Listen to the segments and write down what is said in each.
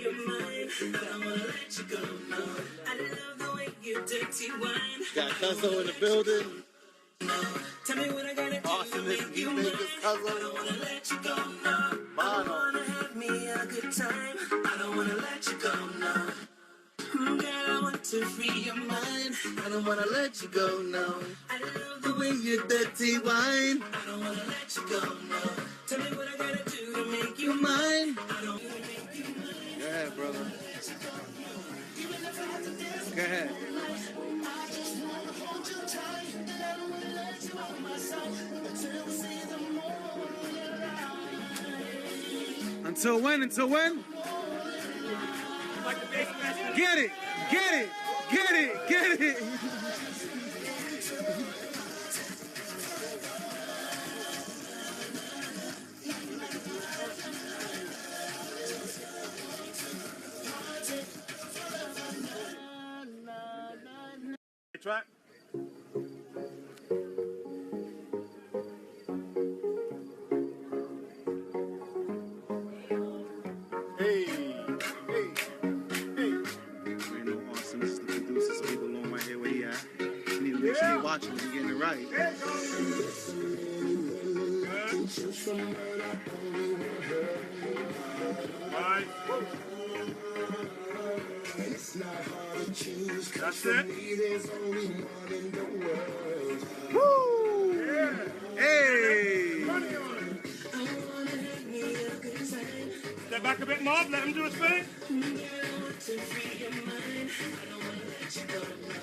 you're mine. I don't wanna let you go, no. I love the way you dirty wine. Got Cuzzo in the building. Tell me what I gotta do to make you mine. I don't wanna let you go, no. I wanna have me a good time. I don't wanna let you go, no. Girl, I want to free your mind. I don't wanna let you go, no. I love the The way you dirty wine. I don't wanna let you go, no. Tell me what I gotta do to make you You mine? I don't wanna make you mine. Go ahead, brother. Go ahead. Until when? Until when? Get it! Get it! Get it! Get it! Track. Hey, hey, hey. Ain't no awesome. This is the producer, so he belong right here where he at. You need to make sure you're watching and you're getting it right. It's not hard to choose. That's it. There's only one in the world. Woo! Hey! Money on it. I wanna have me a good time. Step back a bit more. Let him do his thing. I want to free your mind. I don't wanna let you go, no.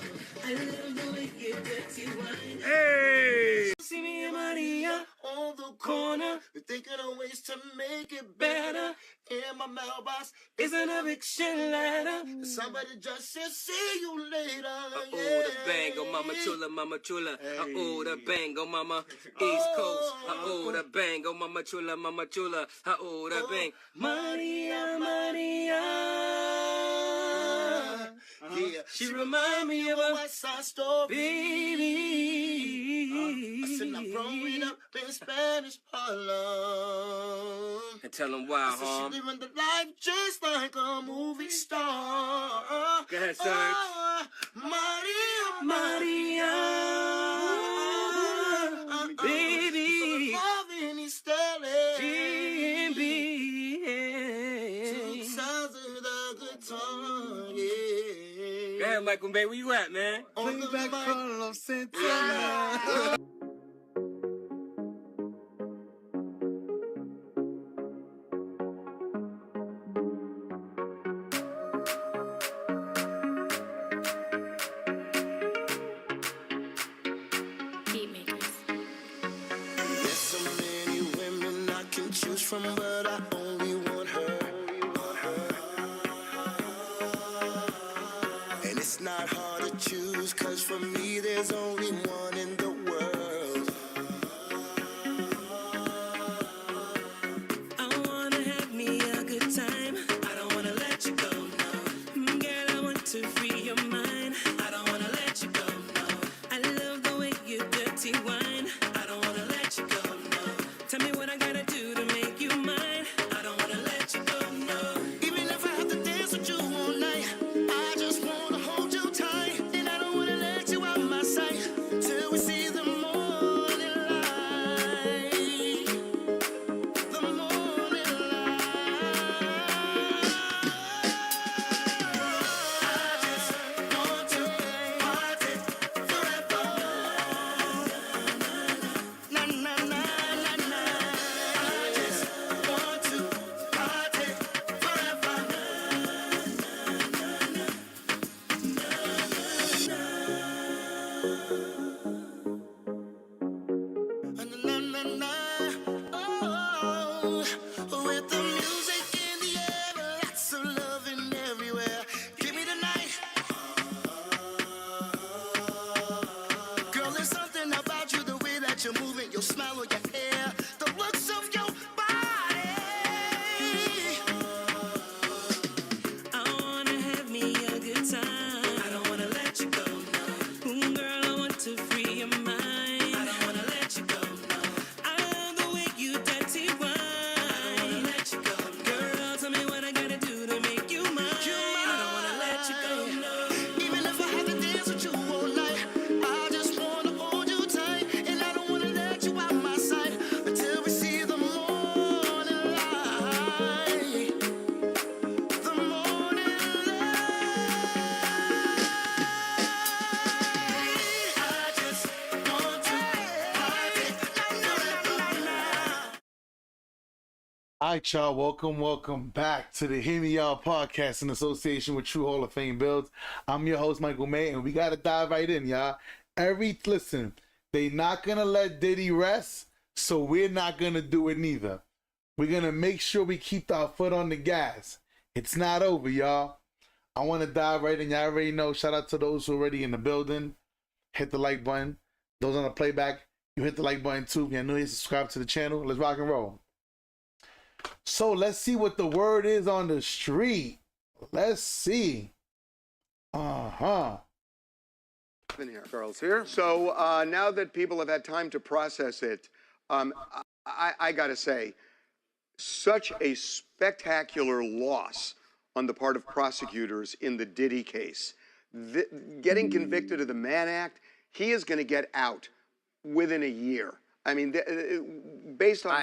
I love the way you dirty wine. Hey! See me and Maria on the corner. We're thinking of ways to make it better. In my mailbox is an eviction letter. Somebody just said, see you later. Oh, the bang, oh mama chula, mama chula. Oh, the bang, oh mama East Coast. Oh, the bang, oh mama chula, mama chula. Oh, the bang. Maria, Maria. Yeah, she remind me of a West Side Story, baby. I said I'm growing up in Spanish Harlem. And tell them why, I said huh? she living the life just like a movie star. Go ahead, Serge. Maria, Maria. Baby. Loving is Stanley. G&B. Two sides of the guitar, yeah. Go ahead, Michael Bay, where you at, man? Bring back Carlos Santana. There's so many women I can choose from, but I only want her. And it's not hard to choose, cause for me there's only one in the world. I wanna have me a good time. I don't wanna let you go, no. Girl, I want to free your mind. I don't wanna let you go, no. I love the way you dirty wine. I don't wanna let you go, no. Tell me what I gotta do to make you mine. I don't wanna let you go, no. Even if I have to dance with you all night, I just wanna hold you tight. And I don't wanna let you out my sight till we see the morning light. The morning light. I just want to party forever. Na na na na na. I just want to party forever. Na na na na. Oh, with the music in the air, lots of loving everywhere. Give me the night. Girl, there's something about you, the way that you're moving, your smile or your hair, the looks of your body. I wanna have me a good time. I don't wanna let you go, no. Ooh, girl, I want to free your mind. I don't wanna let you go, no. I love the way you dirty wine. I don't wanna let you go, no. All right, y'all. Welcome back to the Hear Me Y'all podcast in association with True Hall of Fame Builds. I'm your host, Michael May, and we got to dive right in, y'all. Listen, they not going to let Diddy rest, so we're not going to do it neither. We're going to make sure we keep our foot on the gas. It's not over, y'all. I want to dive right in. Y'all already know. Shout out to those who are already in the building. Hit the like button. Those on the playback, you hit the like button too. If you're new here, subscribe to the channel. Let's rock and roll. So let's see what the word is on the street. Let's see. In here, Charles here. So now that people have had time to process it, I got to say, such a spectacular loss on the part of prosecutors in the Diddy case. Getting convicted of the Mann Act, he is going to get out within a year. I mean, based on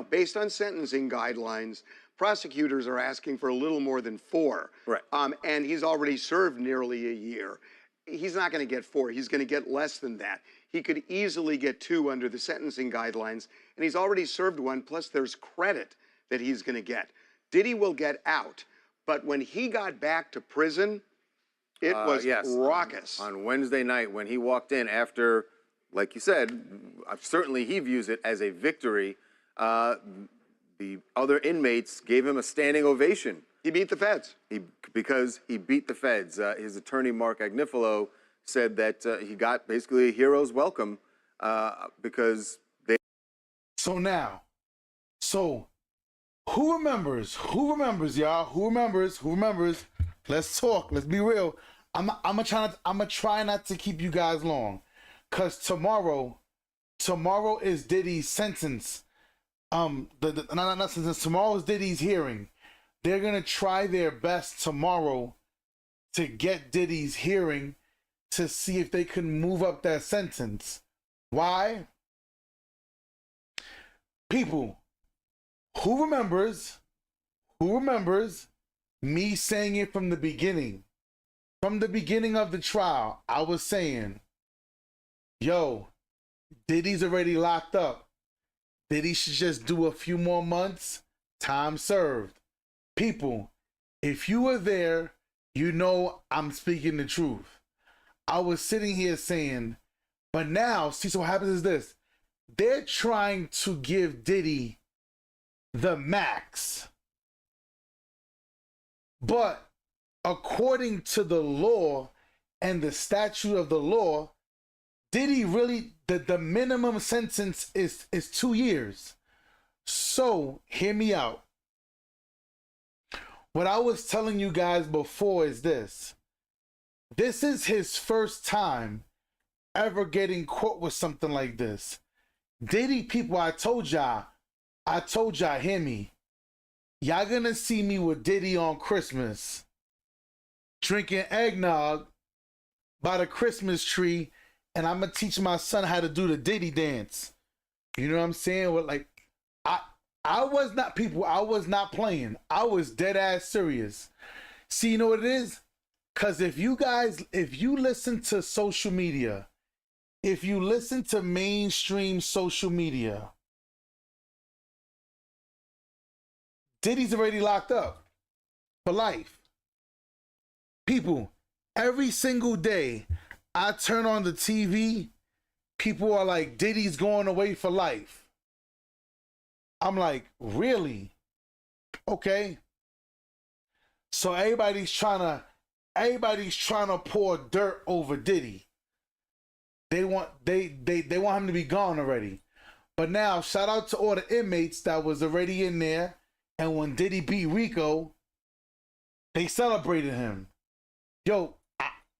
based on sentencing guidelines, prosecutors are asking for a little more than 4. Right. And he's already served nearly a year. He's not going to get 4. He's going to get less than that. He could easily get 2 under the sentencing guidelines, and he's already served 1, plus there's credit that he's going to get. Diddy will get out, but when he got back to prison, it was raucous. On Wednesday night when he walked in after, like you said, certainly he views it as a victory. The other inmates gave him a standing ovation. He beat the feds. Because he beat the feds. His attorney, Mark Agnifilo, said that he got basically a hero's welcome because they... So who remembers, y'all? Who remembers? Let's talk. Let's be real. I'm gonna try not to keep you guys long. Cause tomorrow is Diddy's sentence. Not sentence. Tomorrow is Diddy's hearing. They're gonna try their best tomorrow to get Diddy's hearing to see if they can move up that sentence. Why? People, who remembers me saying it from the beginning? From the beginning of the trial, I was saying, yo, Diddy's already locked up. Diddy should just do a few more months. Time served. People, if you were there, you know I'm speaking the truth. I was sitting here saying, but now, see, so what happens is this. They're trying to give Diddy the max. But according to the law and the statute of the law, Diddy really, the minimum sentence is 2 years. So, hear me out. What I was telling you guys before is this. This is his first time ever getting caught with something like this. Diddy, people, I told y'all, hear me. Y'all gonna see me with Diddy on Christmas, drinking eggnog by the Christmas tree, and I'm gonna teach my son how to do the Diddy dance. You know what I'm saying? Like, I was not playing. I was dead ass serious. See, you know what it is? Cause if you listen to social media, if you listen to mainstream social media, Diddy's already locked up for life. People, every single day I turn on the TV, people are like, Diddy's going away for life. I'm like, really? Okay. So everybody's trying to pour dirt over Diddy. They want him to be gone already. But now, shout out to all the inmates that was already in there, and when Diddy beat Rico, they celebrated him. Yo,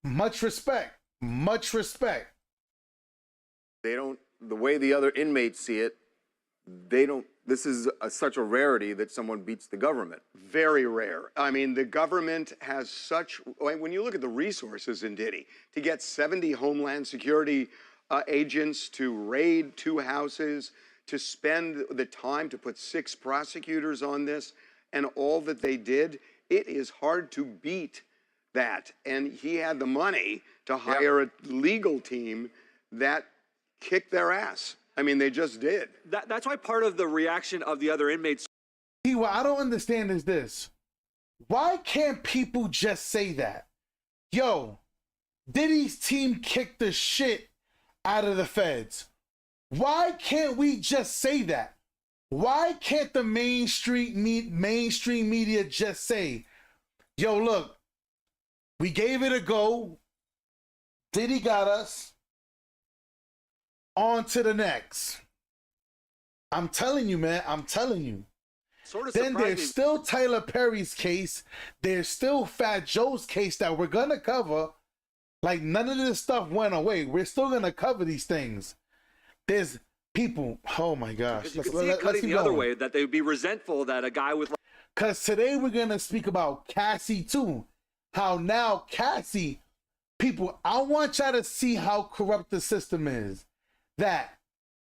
much respect. They don't, the way the other inmates see it, this is such a rarity that someone beats the government. Very rare. I mean, the government has such, when you look at the resources in Diddy, to get 70 Homeland Security agents to raid 2 houses, to spend the time to put 6 prosecutors on this, and all that they did, it is hard to beat that. And he had the money to hire a legal team that kicked their ass. I mean, they just did. That's why part of the reaction of the other inmates. See, what I don't understand is this. Why can't people just say that? Yo, Diddy's team kicked the shit out of the feds. Why can't we just say that? Why can't the mainstream media just say, yo, look, we gave it a go. Diddy got us. On to the next. I'm telling you, man. I'm telling you. Sort of Then surprising. there's still Tyler Perry's case. There's still Fat Joe's case that we're going to cover. Like, none of this stuff went away. We're still going to cover these things. There's people. Oh, my gosh. You can see it cutting the other going. way, that they would be resentful that a guy with... Because today we're going to speak about Cassie, too. How now Cassie, people, I want y'all to see how corrupt the system is. That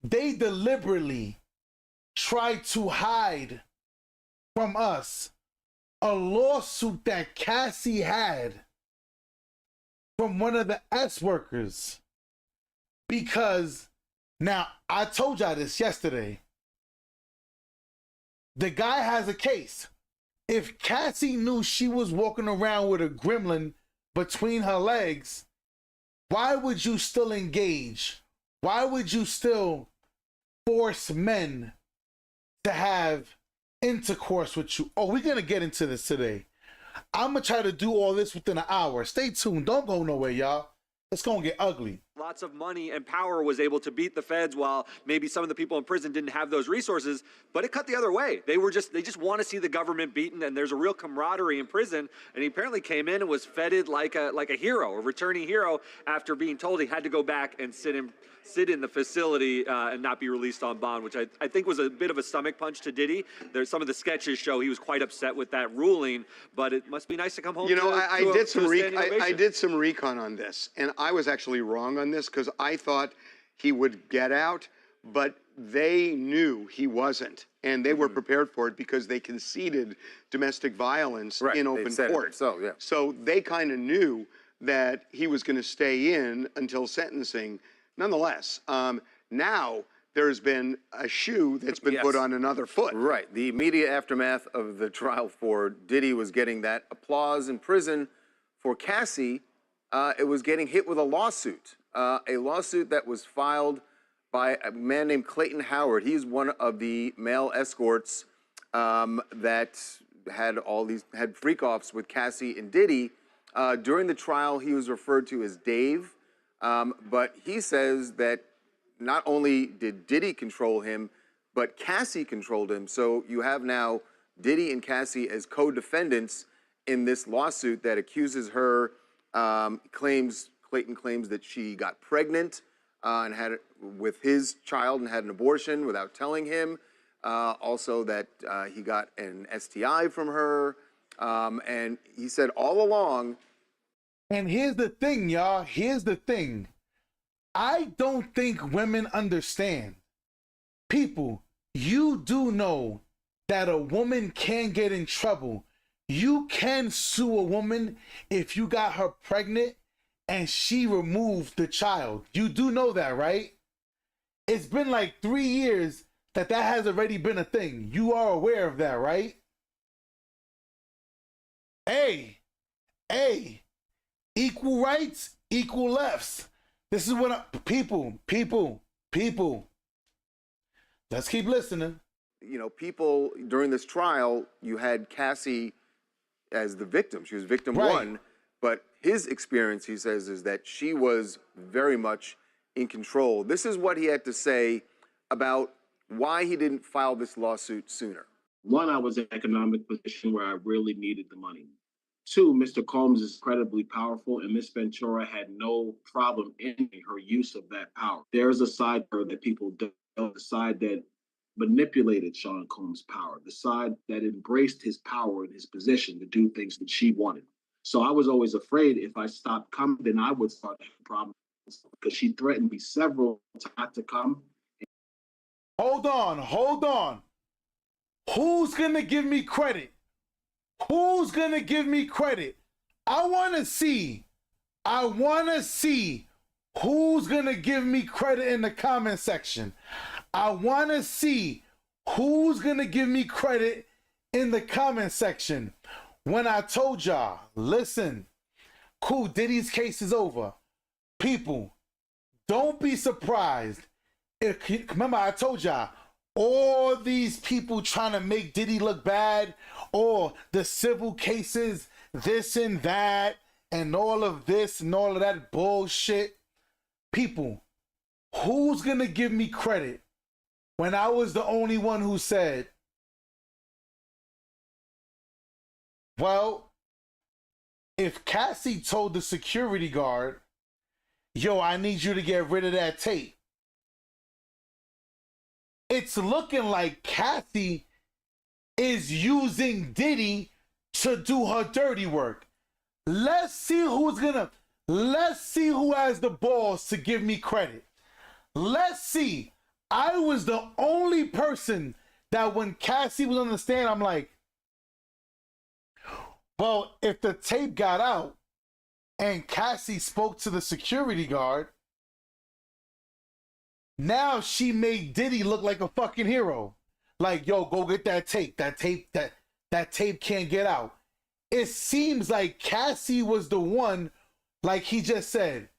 they deliberately try to hide from us a lawsuit that Cassie had from one of the S workers. Because now, I told y'all this yesterday. The guy has a case. If Cassie knew she was walking around with a gremlin between her legs, why would you still engage? Why would you still force men to have intercourse with you? Oh, we're going to get into this today. I'm going to try to do all this within an hour. Stay tuned. Don't go nowhere, y'all. It's going to get ugly. lots of money and power was able to beat the feds, while maybe some of the people in prison didn't have those resources. But it cut the other way. They just want to see the government beaten, and there's a real camaraderie in prison. And he apparently came in and was feted like a hero, a returning hero, after being told he had to go back and sit in the facility and not be released on bond, which I think was a bit of a stomach punch to Diddy. There's some of the sketches show he was quite upset with that ruling, but it must be nice to come home. You know, I did some ovation. recon on this, and I was actually wrong on this because I thought he would get out, but they knew he wasn't, and they were prepared for it because they conceded domestic violence in open court. So they kind of knew that he was going to stay in until sentencing. Nonetheless, now there's been a shoe that's been put on another foot. Right. The immediate aftermath of the trial for Diddy was getting that applause in prison. For Cassie, it was getting hit with a lawsuit that was filed by a man named Clayton Howard. He's one of the male escorts that had freak-offs with Cassie and Diddy. During the trial, he was referred to as Dave. But he says that not only did Diddy control him, but Cassie controlled him. So you have now Diddy and Cassie as co-defendants in this lawsuit that accuses her, Clayton claims that she got pregnant and had it with his child and had an abortion without telling him. Also that he got an STI from her. And he said all along. And here's the thing, y'all. Here's the thing. I don't think women understand. People, you do know that a woman can get in trouble. You can sue a woman if you got her pregnant and she removed the child. You do know that, right? It's been like 3 years that has already been a thing. You are aware of that, right? Hey. Equal rights, equal lefts. This is what people. Let's keep listening. You know, people during this trial, you had Cassie as the victim. She was victim one, but his experience, he says, is that she was very much in control. This is what he had to say about why he didn't file this lawsuit sooner. One, I was in an economic position where I really needed the money. Two, Mr. Combs is incredibly powerful, and Ms. Ventura had no problem ending her use of that power. There's a side to her that people don't know, the side that manipulated Sean Combs' power, the side that embraced his power and his position to do things that she wanted. So I was always afraid if I stopped coming, then I would start having problems, because she threatened me several times not to come. Hold on. Who's going to give me credit? Who's going to give me credit? I want to see who's gonna give me credit in the comment section. I want to see who's gonna give me credit in the comment section. When I told y'all, listen, cool, Diddy's case is over. People, don't be surprised. Remember, I told y'all, all these people trying to make Diddy look bad, or the civil cases, this and that, and all of this and all of that bullshit. People, who's gonna give me credit when I was the only one who said, well, if Cassie told the security guard, yo, I need you to get rid of that tape, it's looking like Cassie is using Diddy to do her dirty work. Let's see who has the balls to give me credit. Let's see. I was the only person that when Cassie was on the stand, I'm like, well, if the tape got out and Cassie spoke to the security guard, now she made Diddy look like a fucking hero. Like, yo, go get that tape. That tape can't get out. It seems like Cassie was the one, like he just said,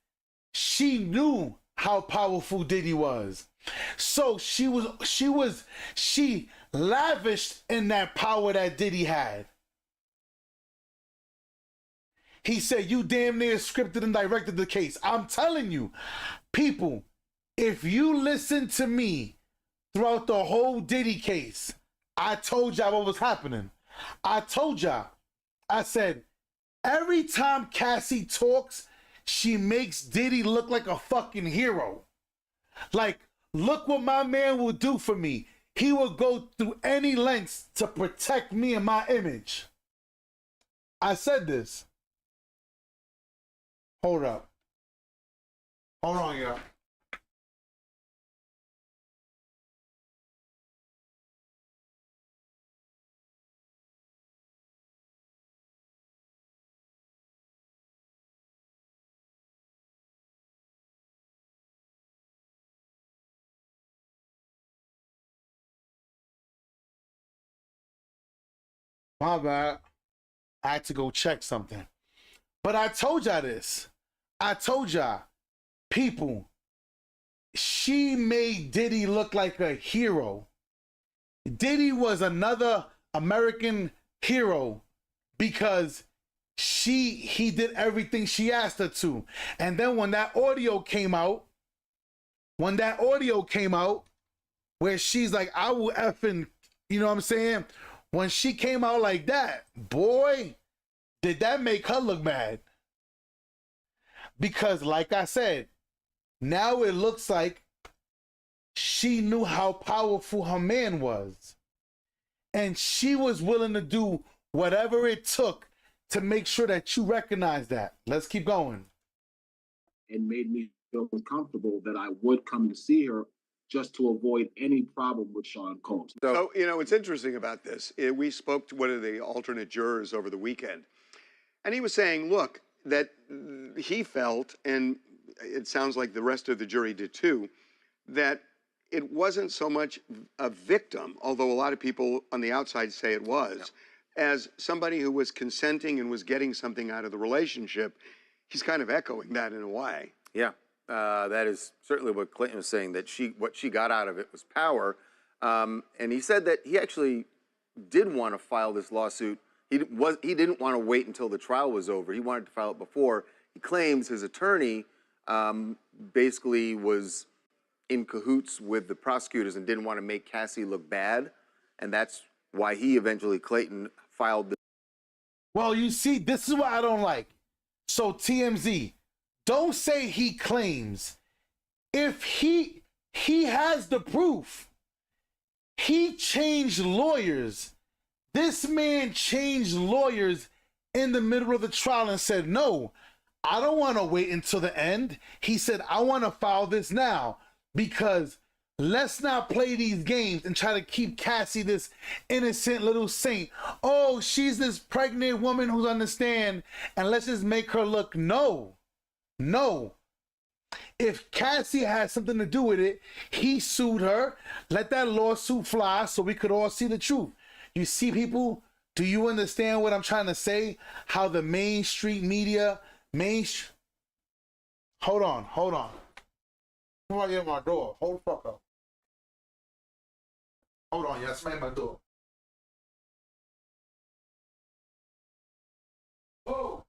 she knew how powerful Diddy was. So she lavished in that power that Diddy had. He said, you damn near scripted and directed the case. I'm telling you, people, if you listen to me throughout the whole Diddy case, I told y'all what was happening. I told y'all, I said, every time Cassie talks, she makes Diddy look like a fucking hero. Like, look what my man will do for me. He will go through any lengths to protect me and my image. I said this. Hold up. Hold on, y'all. My bad. I had to go check something. But I told y'all this. I told y'all, people, she made Diddy look like a hero. Diddy was another American hero because he did everything she asked her to. And then when that audio came out, where she's like, I will effing, you know what I'm saying? When she came out like that, boy, did that make her look bad. Because like I said, now it looks like she knew how powerful her man was. And she was willing to do whatever it took to make sure that you recognize that. Let's keep going. And made me feel comfortable that I would come to see her just to avoid any problem with Sean Combs. So, you know, what's interesting about this, we spoke to one of the alternate jurors over the weekend, and he was saying, look, that he felt, and it sounds like the rest of the jury did too, that it wasn't so much a victim, although a lot of people on the outside say it was, as somebody who was consenting and was getting something out of the relationship. He's kind of echoing that in a way. Yeah. That is certainly what Clayton was saying, that what she got out of it was power. And he said that he actually did want to file this lawsuit. He didn't want to wait until the trial was over. He wanted to file it before. He claims his attorney basically was in cahoots with the prosecutors and didn't want to make Cassie look bad. And that's why he eventually, Clayton, filed the... Well, you see, this is what I don't like. So TMZ, don't say he claims. If he has the proof. He changed lawyers. This man changed lawyers in the middle of the trial and said, no, I don't want to wait until the end. He said, I want to file this now because let's not play these games and try to keep Cassie this innocent little saint. Oh, she's this pregnant woman who's on the stand and let's just make her look. No. If Cassie had something to do with it, he sued her. Let that lawsuit fly so we could all see the truth. You see, people, do you understand what I'm trying to say? How the main street media, hold on. Somebody at my door. Hold the fuck up. Hold on, yeah, somebody at my door. Whoa.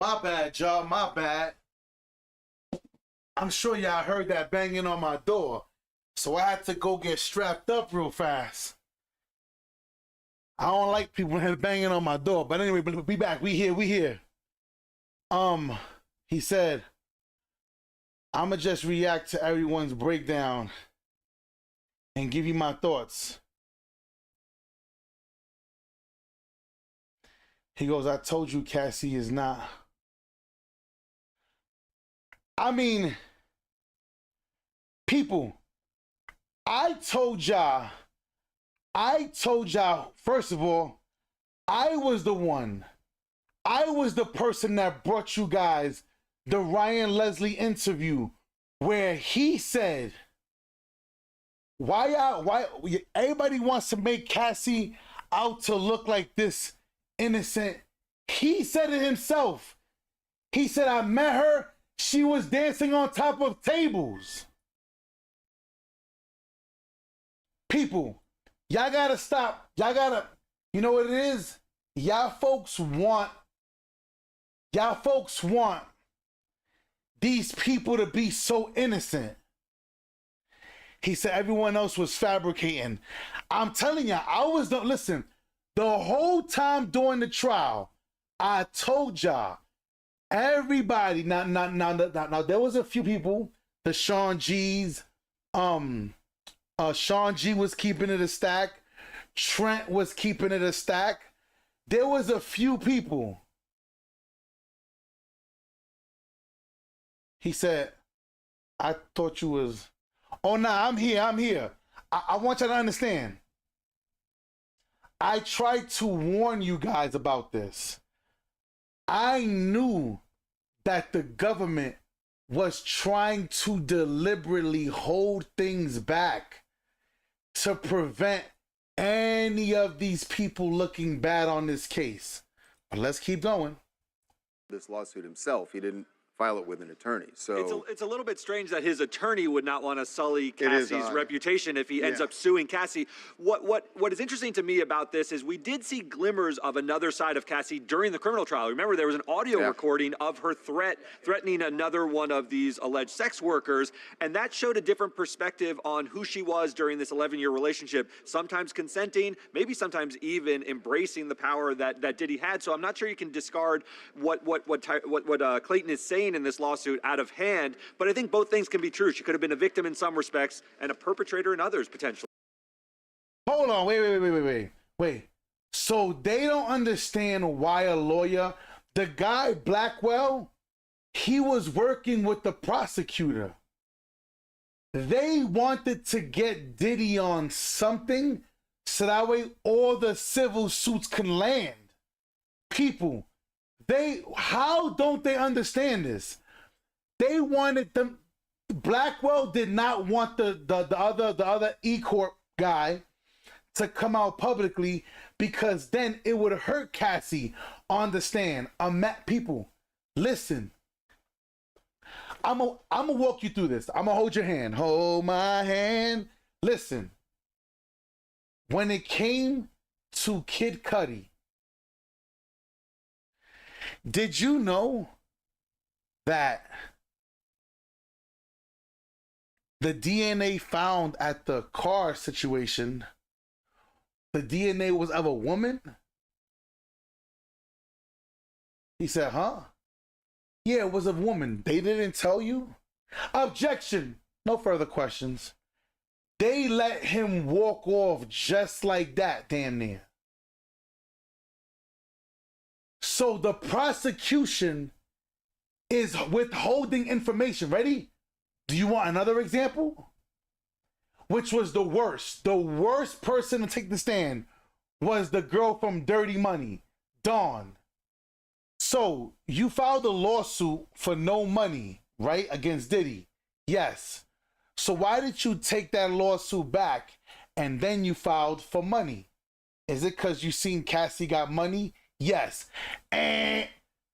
My bad, y'all. My bad. I'm sure y'all heard that banging on my door. So I had to go get strapped up real fast. I don't like people banging on my door. But anyway, we back. We here. He said, I'ma just react to everyone's breakdown and give you my thoughts. He goes, I told you Cassie is not. I mean, people, I told y'all, first of all, I was the person that brought you guys the Ryan Leslie interview where he said, why everybody wants to make Cassie out to look like this innocent. He said it himself. He said, I met her, she was dancing on top of tables. People, y'all gotta stop. You know what it is? Y'all folks want these people to be so innocent. He said everyone else was fabricating. I'm telling y'all, listen, the whole time during the trial, I told y'all, everybody, now, there was a few people, the Sean G's, Sean G was keeping it a stack. Trent was keeping it a stack. There was a few people. He said, I thought you was, oh, nah, I'm here. I want you to understand. I tried to warn you guys about this. I knew that the government was trying to deliberately hold things back to prevent any of these people looking bad on this case. But let's keep going. This lawsuit himself, he didn't file it with an attorney. So it's a little bit strange that his attorney would not want to sully Cassie's reputation if he ends up suing Cassie. What is interesting to me about this is we did see glimmers of another side of Cassie during the criminal trial. Remember, there was an audio recording of her threatening another one of these alleged sex workers, and that showed a different perspective on who she was during this 11-year relationship, sometimes consenting, maybe sometimes even embracing the power that Diddy had. So I'm not sure you can discard what Clayton is saying in this lawsuit out of hand, but I think both things can be true. She could have been a victim in some respects and a perpetrator in others, potentially. Hold on, wait. So they don't understand why a lawyer The guy Blackwell, he was working with the prosecutor. They wanted to get Diddy on something so that way all the civil suits can land. People, how don't they understand this? They wanted them. Blackwell did not want the other E Corp guy to come out publicly because then it would hurt Cassie on the stand. People, listen. I'm gonna walk you through this. I'm gonna hold your hand. Hold my hand. Listen. When it came to Kid Cudi, did you know that the DNA found at the car situation, the DNA was of a woman? He said, huh? Yeah, it was a woman. They didn't tell you? Objection. No further questions. They let him walk off just like that, damn near. So the prosecution is withholding information. Ready? Do you want another example? Which was the worst? The worst person to take the stand was the girl from Dirty Money, Dawn. So you filed a lawsuit for no money, right, against Diddy? Yes. So why did you take that lawsuit back and then you filed for money? Is it because you seen Cassie got money? Yes. And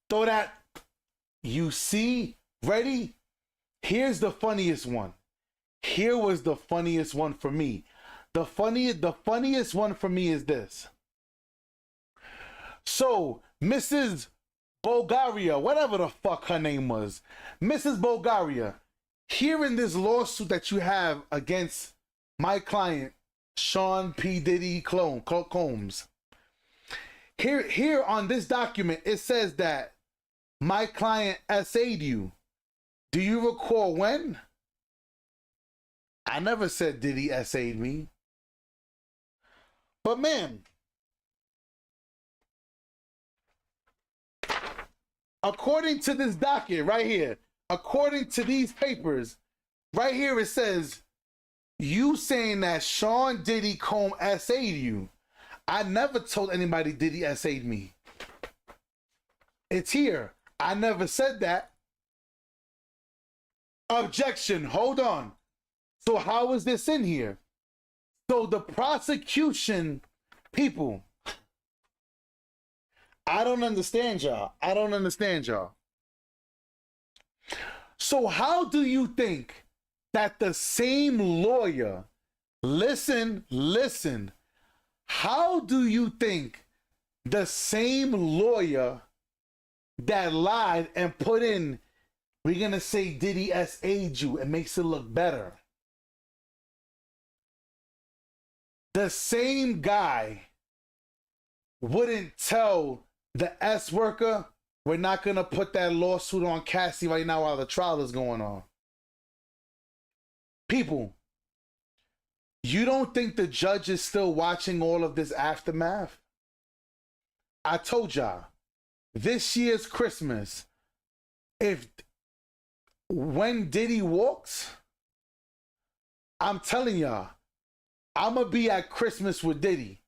throw that. You see? Ready? Here's the funniest one. Here was the funniest one for me. The funniest one for me is this. So Mrs. Bulgaria, whatever the fuck her name was, Mrs. Bulgaria, here in this lawsuit that you have against my client, Sean P. Diddy Combs, here on this document, it says that my client essayed you. Do you recall when? I never said Diddy essayed me. But man, according to this docket right here, according to these papers, right here it says, you saying that Sean Diddy Combs essayed you. I never told anybody Diddy essayed me. It's here. I never said that. Objection. Hold on. So how is this in here? So the prosecution, people, I don't understand y'all. I don't understand y'all. So how do you think that the same lawyer, listen, how do you think the same lawyer that lied and put in, we're going to say Diddy essayed you, it makes it look better. The same guy wouldn't tell the S worker, we're not going to put that lawsuit on Cassie right now while the trial is going on. People, you don't think the judge is still watching all of this aftermath? I told y'all, this year's Christmas, when Diddy walks, I'm telling y'all, I'm going to be at Christmas with Diddy.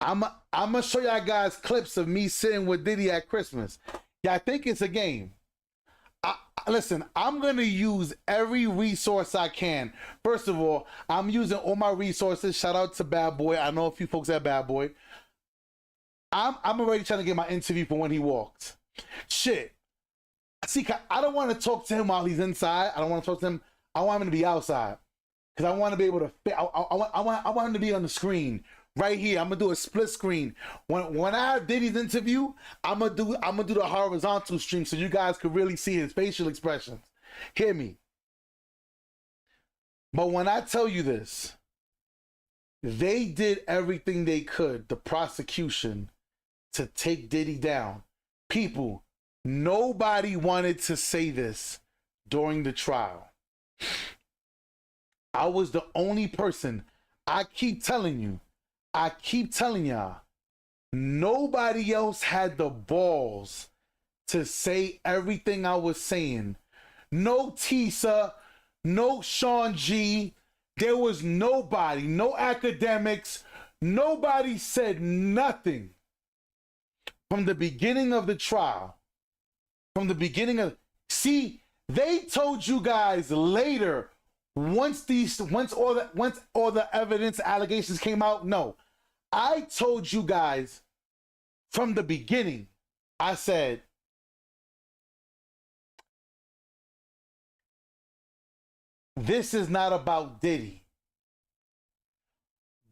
I'm going to show y'all guys clips of me sitting with Diddy at Christmas. Y'all think it's a game. Listen, I'm going to use every resource I can. First of all, I'm using all my resources. Shout out to Bad Boy. I know a few folks at Bad Boy. I'm already trying to get my interview for when he walks. Shit. See, I don't want to talk to him while he's inside. I don't want to talk to him. I want him to be outside. Because I want to be able to fit. I want him to be on the screen. Right here, I'm gonna do a split screen. When I have Diddy's interview, I'm gonna do the horizontal stream so you guys can really see his facial expressions. Hear me. But when I tell you this, they did everything they could, the prosecution, to take Diddy down. People, nobody wanted to say this during the trial. I was the only person. I keep telling y'all, Nobody else had the balls to say everything I was saying. No Tisa, no Sean G. There was nobody, no academics. Nobody said nothing from the beginning of the trial. From the beginning of, see, they told you guys later, once all the evidence allegations came out. No, I told you guys from the beginning. I said, this is not about Diddy.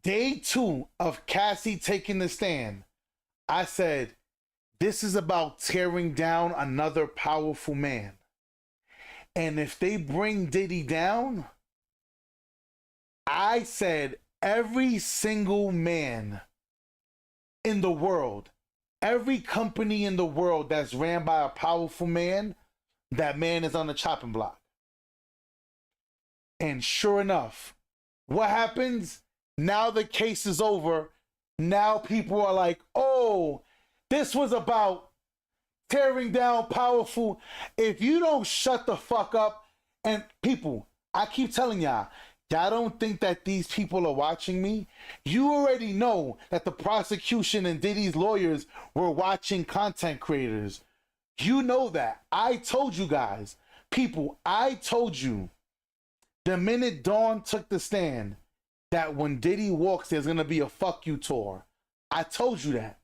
Day 2 of Cassie taking the stand, I said, this is about tearing down another powerful man. And if they bring Diddy down, I said every single man in the world, every company in the world that's ran by a powerful man, that man is on the chopping block. And sure enough, what happens? Now the case is over. Now people are like, oh, this was about tearing down powerful. If you don't shut the fuck up, and people, I keep telling y'all don't think that these people are watching me. You already know that the prosecution and Diddy's lawyers were watching content creators. You know that. I told you guys. People, I told you the minute Dawn took the stand that when Diddy walks, there's going to be a fuck you tour. I told you that.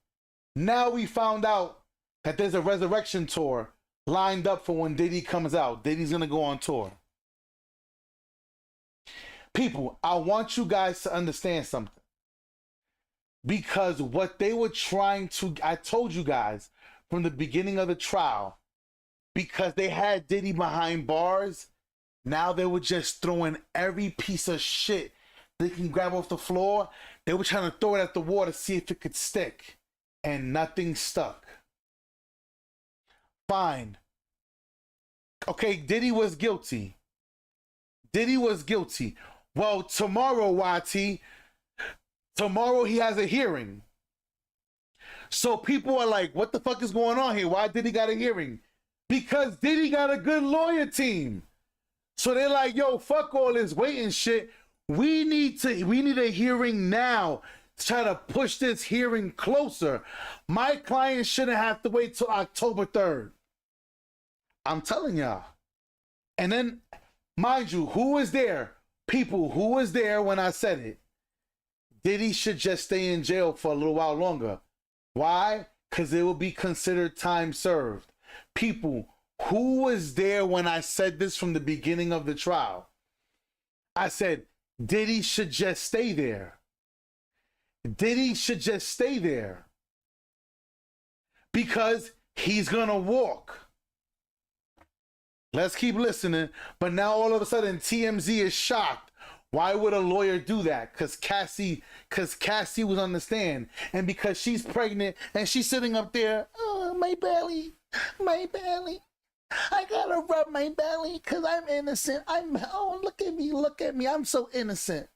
Now we found out that there's a resurrection tour lined up for when Diddy comes out. Diddy's going to go on tour. People, I want you guys to understand something. Because what they were trying to, I told you guys from the beginning of the trial, because they had Diddy behind bars, now they were just throwing every piece of shit they can grab off the floor. They were trying to throw it at the wall to see if it could stick. And nothing stuck. Fine. Okay, Diddy was guilty. Diddy was guilty. Well, tomorrow, YT, tomorrow he has a hearing. So people are like, what the fuck is going on here? Why Diddy got a hearing? Because Diddy got a good lawyer team. So they're like, yo, fuck all this waiting shit. We need a hearing now to try to push this hearing closer. My client shouldn't have to wait till October 3rd. I'm telling y'all. And then, mind you, who was there? People, who was there when I said it? Diddy should just stay in jail for a little while longer. Why? Because it will be considered time served. People, who was there when I said this from the beginning of the trial? I said, Diddy should just stay there. Diddy should just stay there. Because he's gonna walk. Let's keep listening. But now all of a sudden TMZ is shocked. Why would a lawyer do that? Because Cassie was on the stand. And because she's pregnant and she's sitting up there, oh, my belly. I gotta rub my belly because I'm innocent. Look at me. I'm so innocent.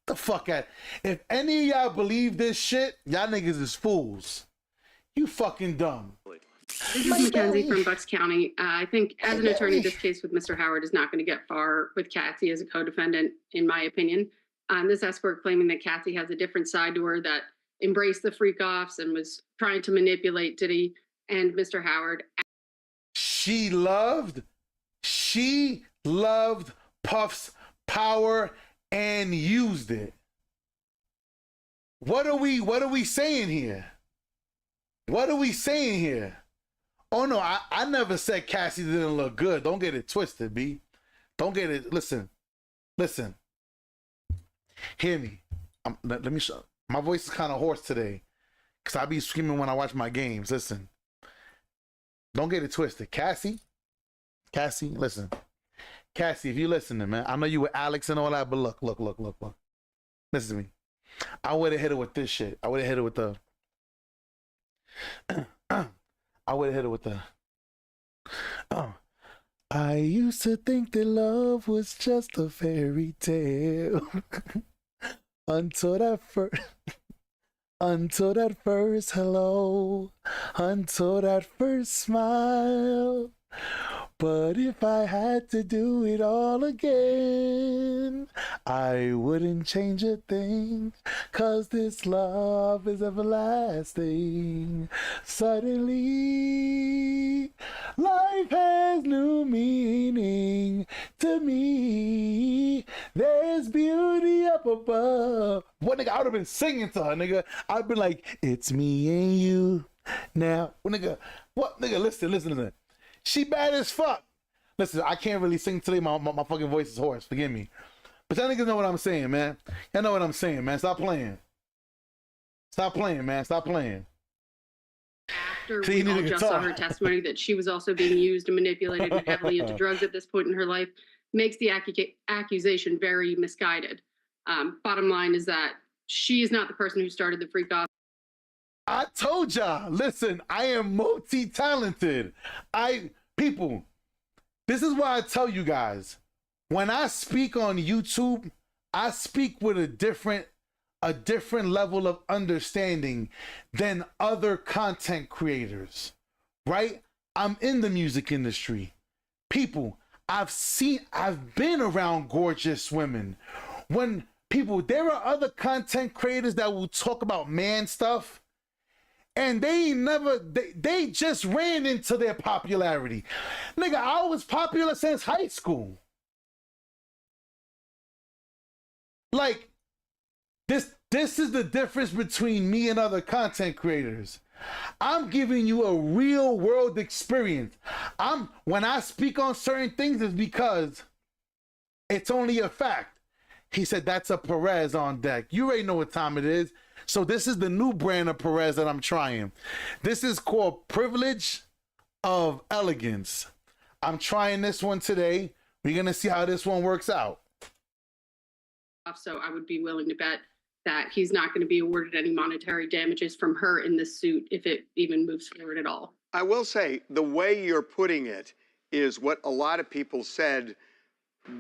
The fuck out. If any of y'all believe this shit, y'all niggas is fools. You fucking dumb. This is Mackenzie from Bucks County. I think as an attorney, this case with Mr. Howard is not going to get far with Cassie as a co-defendant, in my opinion. This escort claiming that Cassie has a different side to her that embraced the freak-offs and was trying to manipulate Diddy and Mr. Howard. She loved Puff's power and used it. What are we saying here? What are we saying here? Oh no, I never said Cassie didn't look good. Don't get it twisted, B. Don't get it. Listen. Hear me. Let me show. My voice is kind of hoarse today because I be screaming when I watch my games. Listen. Don't get it twisted. Cassie, listen. Cassie, if you listening, man, I know you with Alex and all that, but look. Listen to me. I would have hit her with this shit. I would have hit her with the I used to think that love was just a fairy tale until that first Until that first hello, until that first smile. But if I had to do it all again, I wouldn't change a thing, 'cause this love is everlasting. Suddenly, life has new meaning to me. There's beauty up above. What, nigga, I would have been singing to her, nigga. I'd been like, it's me and you now. Well, nigga, what, nigga, listen. She bad as fuck. Listen, I can't really sing today. My fucking voice is hoarse. Forgive me. But y'all niggas know what I'm saying, man. Y'all know what I'm saying, man. Stop playing. Stop playing, man. Stop playing. After we all just saw her testimony that she was also being used and manipulated and heavily into drugs at this point in her life, makes the accusation very misguided. Bottom line is that she is not the person who started the freak off. I told y'all, listen, I am multi-talented. People, this is why I tell you guys, when I speak on YouTube, I speak with a different level of understanding than other content creators, right? I'm in the music industry. People, I've been around gorgeous women. There are other content creators that will talk about man stuff, and they just ran into their popularity. Nigga, I was popular since high school. Like, this is the difference between me and other content creators. I'm giving you a real world experience. When I speak on certain things, it's because it's only a fact. He said, that's a Perez on deck. You already know what time it is. So this is the new brand of Perez that I'm trying. This is called Privilege of Elegance. I'm trying this one today. We're going to see how this one works out. So I would be willing to bet that he's not going to be awarded any monetary damages from her in this suit if it even moves forward at all. I will say, the way you're putting it is what a lot of people said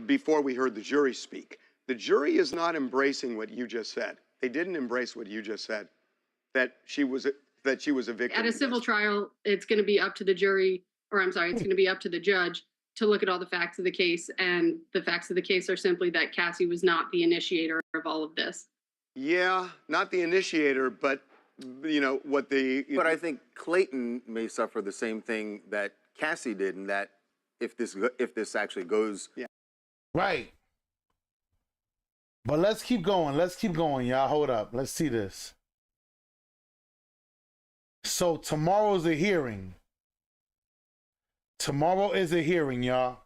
before we heard the jury speak. The jury is not embracing what you just said. They didn't embrace what you just said, that she was a victim. At a civil trial, it's going to be up to the jury, or I'm sorry, it's going to be up to the judge to look at all the facts of the case. And the facts of the case are simply that Cassie was not the initiator of all of this. Yeah, not the initiator, but you know what the. But I think Clayton may suffer the same thing that Cassie did, in that if this actually goes. Yeah. Right. But let's keep going. Let's keep going, y'all. Hold up. Let's see this. So tomorrow's a hearing. Tomorrow is a hearing, y'all.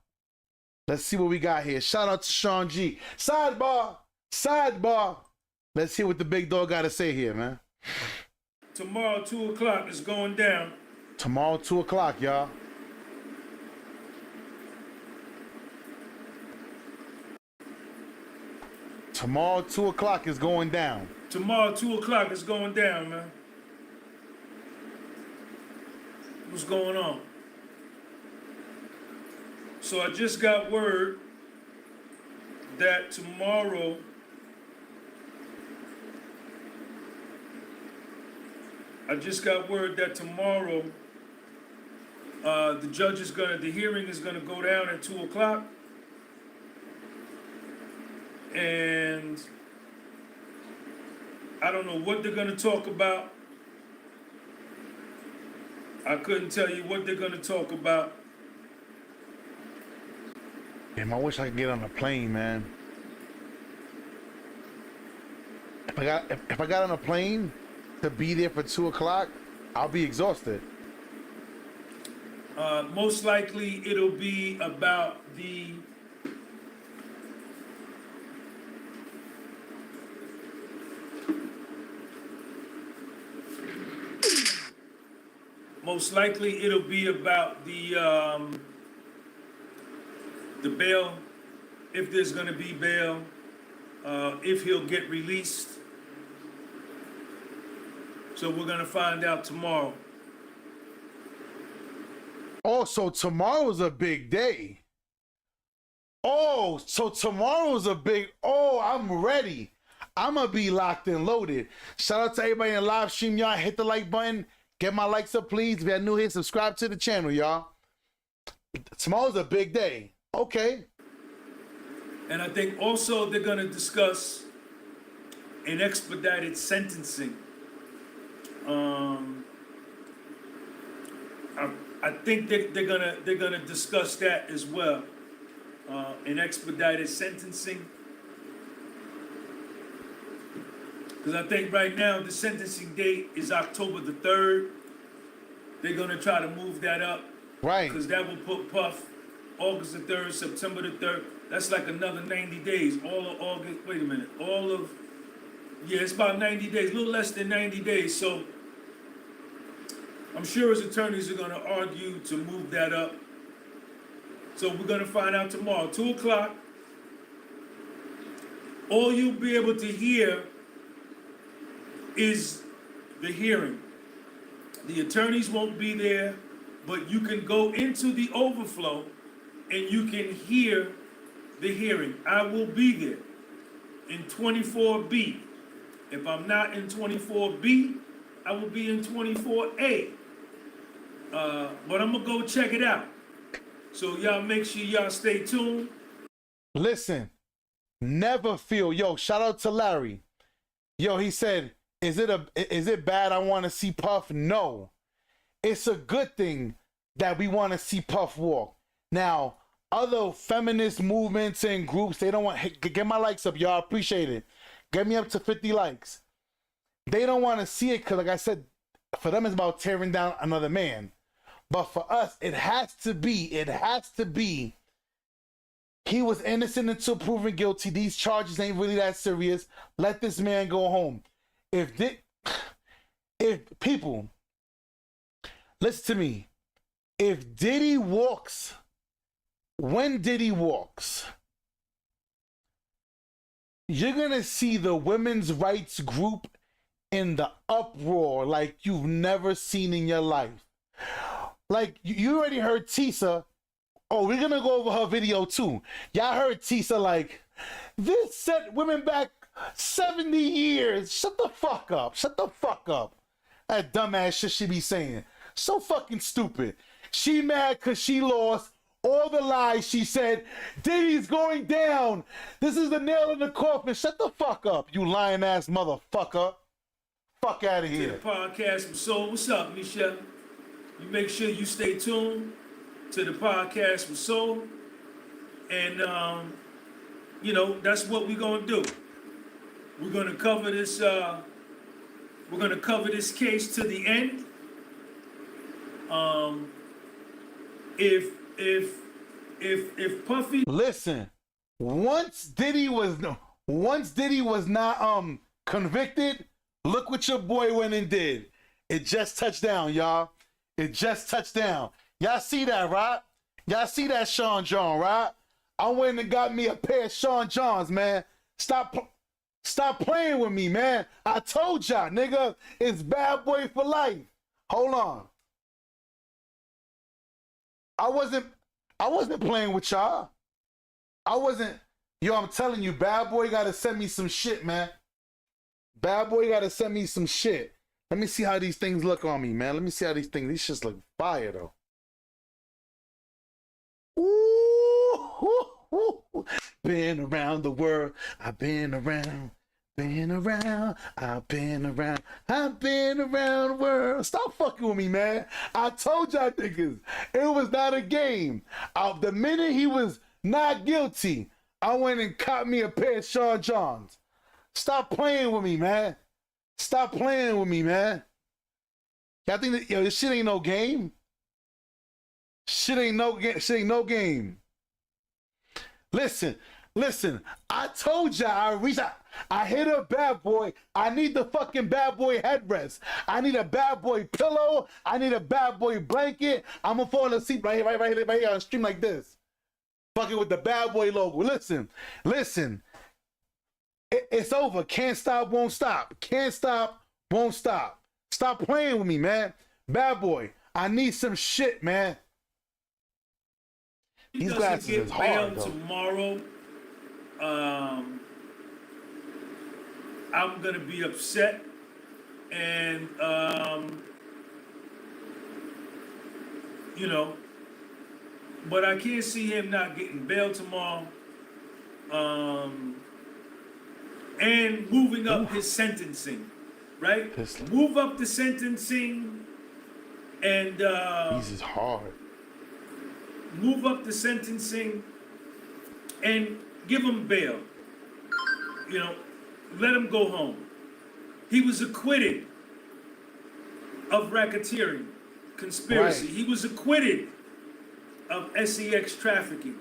Let's see what we got here. Shout out to Sean G. Sidebar. Let's hear what the big dog got to say here, man. Tomorrow, 2 o'clock, is going down. Tomorrow, 2 o'clock, y'all. Tomorrow, 2 o'clock is going down. Tomorrow, 2 o'clock, is going down, man. What's going on? So I just got word that tomorrow the hearing is gonna go down at 2 o'clock. And I don't know what they're gonna talk about. I couldn't tell you what they're gonna talk about. Damn, I wish I could get on a plane, man. If I got on a plane to be there for 2 o'clock, I'll be exhausted. Most likely it'll be about the bail, if there's going to be bail, if he'll get released. So we're going to find out tomorrow. Oh, so tomorrow's a big day. Oh, so tomorrow's a big, I'm ready. I'm going to be locked and loaded. Shout out to everybody in the live stream, y'all. Hit the like button. Get my likes up, please. If you're new here, subscribe to the channel, y'all. Tomorrow's a big day. Okay. And I think also they're going to discuss an expedited sentencing. I think they're gonna discuss that as well. An expedited sentencing. Because I think right now the sentencing date is October the 3rd. They're gonna try to move that up. Right. Because that will put Puff August the 3rd, September the 3rd. That's like another 90 days. All of August, wait a minute. It's about 90 days, a little less than 90 days. So I'm sure his attorneys are going to argue to move that up. So we're going to find out tomorrow, 2 o'clock. All you'll be able to hear is the hearing. The attorneys won't be there, but you can go into the overflow and you can hear the hearing. I will be there in 24B. If I'm not in 24B, I will be in 24A. But I'm going to go check it out. So y'all make sure y'all stay tuned. Listen, never feel, yo, shout out to Larry. Yo, he said, is it bad I want to see Puff? No. It's a good thing that we want to see Puff walk. Now, other feminist movements and groups, they don't want, hey, get my likes up, y'all, appreciate it. Get me up to 50 likes. They don't want to see it because, like I said, for them it's about tearing down another man. But for us, it has to be, he was innocent until proven guilty. These charges ain't really that serious. Let this man go home. If people, listen to me. If Diddy walks, when Diddy walks, you're going to see the women's rights group in the uproar like you've never seen in your life. Like, you already heard Tisa. Oh, we're going to go over her video too. Y'all heard Tisa like, this set women back 70 years. Shut the fuck up. Shut the fuck up. That dumbass shit she be saying. So fucking stupid. She mad because she lost all the lies she said. Diddy's going down. This is the nail in the coffin. Shut the fuck up, you lying ass motherfucker. Fuck out of here. To the podcast from Soul. What's up, Michelle? You make sure you stay tuned to the podcast from Soul. And, that's what we're going to do. We're going to cover this, case to the end. If Puffy... Listen, once Diddy was not convicted, look what your boy went and did. It just touched down, y'all. It just touched down. Y'all see that, right? Y'all see that Sean John, right? I went and got me a pair of Sean Johns, man. Stop playing with me, man. I told y'all, nigga, it's bad boy for life. Hold on. I wasn't playing with y'all. Yo, I'm telling you, bad boy gotta send me some shit, man. Bad boy gotta send me some shit. Let me see how these things look on me, man. Let me see how these shits look fire, though. Ooh. Been around the world. I've been around. I've been around the world. Stop fucking with me, man. I told y'all niggas, it was not a game. The minute he was not guilty, I went and caught me a pair of Sean Johns. Stop playing with me, man. Stop playing with me, man. Y'all think that, this shit ain't no game? Shit ain't no game. Listen. I told y'all, I hit a bad boy. I need the fucking bad boy headrest. I need a bad boy pillow. I need a bad boy blanket. I'm gonna fall asleep right here on the stream like this. Fucking with the bad boy logo. Listen. It's over. Can't stop, won't stop. Can't stop, won't stop. Stop playing with me, man. Bad boy, I need some shit, man. These glasses is hard, though. Tomorrow. I'm gonna be upset, and you know, but I can't see him not getting bail tomorrow, and moving up his sentencing, right? Move up the sentencing, and These is hard. move up the sentencing, and give him bail. You know, let him go home. He was acquitted of racketeering, conspiracy. Right. He was acquitted of SEX trafficking.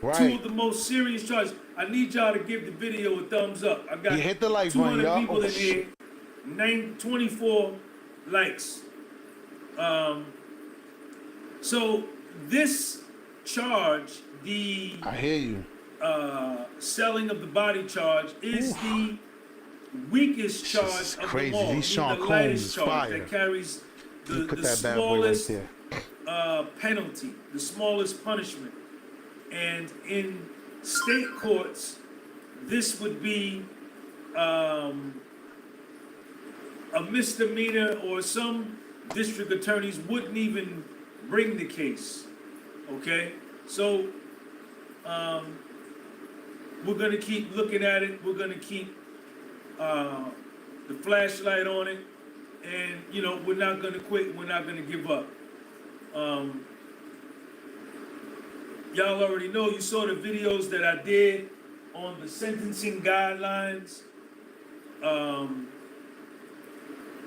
Right. Two of the most serious charges. I need y'all to give the video a thumbs up. I got You hit the like 200 button, y'all. people in here. 24 likes. So this charge, the I hear you. selling of the body charge, is the weakest This charge is of crazy. them all. These Sean the Combs lightest is charge fire. that carries You the put that bad boy right smallest there. penalty, the smallest punishment. And in state courts, this would be a misdemeanor, or some district attorneys wouldn't even bring the case. Okay? So we're going to keep looking at it. We're going to keep the flashlight on it. And, you know, we're not going to quit. We're not going to give up. Y'all already know, you saw the videos that I did on the sentencing guidelines.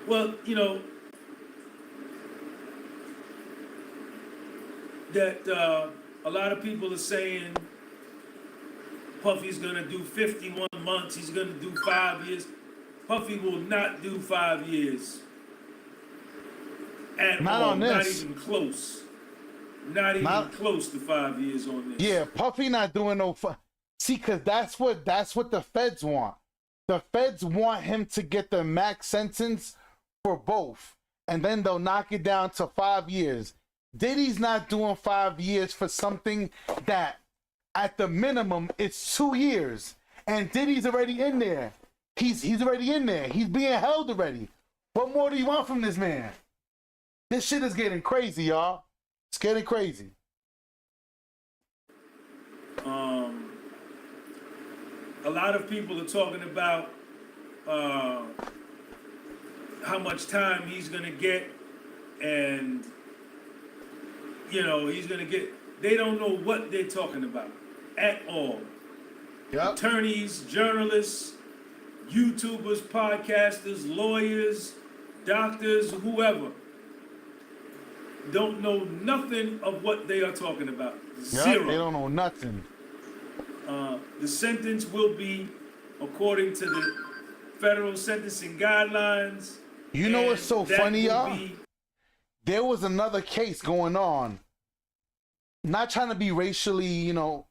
Well, you know, that a lot of people are saying Puffy's gonna do 51 months, he's gonna do 5 years. Puffy will not do 5 years. At Not all, on not this. even close. Not even close to 5 years on this. Yeah, Puffy not doing no fun. See, cause that's what the feds want. The feds want him to get the max sentence for both, and then they'll knock it down to 5 years. Diddy's not doing 5 years for something that, at the minimum, it's 2 years, and Diddy's already in there. He's already in there. He's being held already. What more do you want from this man? This shit is getting crazy, y'all. It's getting crazy. A lot of people are talking about how much time he's gonna get, and you know, he's gonna get. They don't know what they're talking about at all. Yep. Attorneys, journalists, YouTubers, podcasters, lawyers, doctors, whoever, don't know nothing of what they are talking about. Zero. Yep, they don't know nothing. The sentence will be according to the federal sentencing guidelines. You know what's so that funny, will y'all? be- There was another case going on. Not trying to be racially, you know.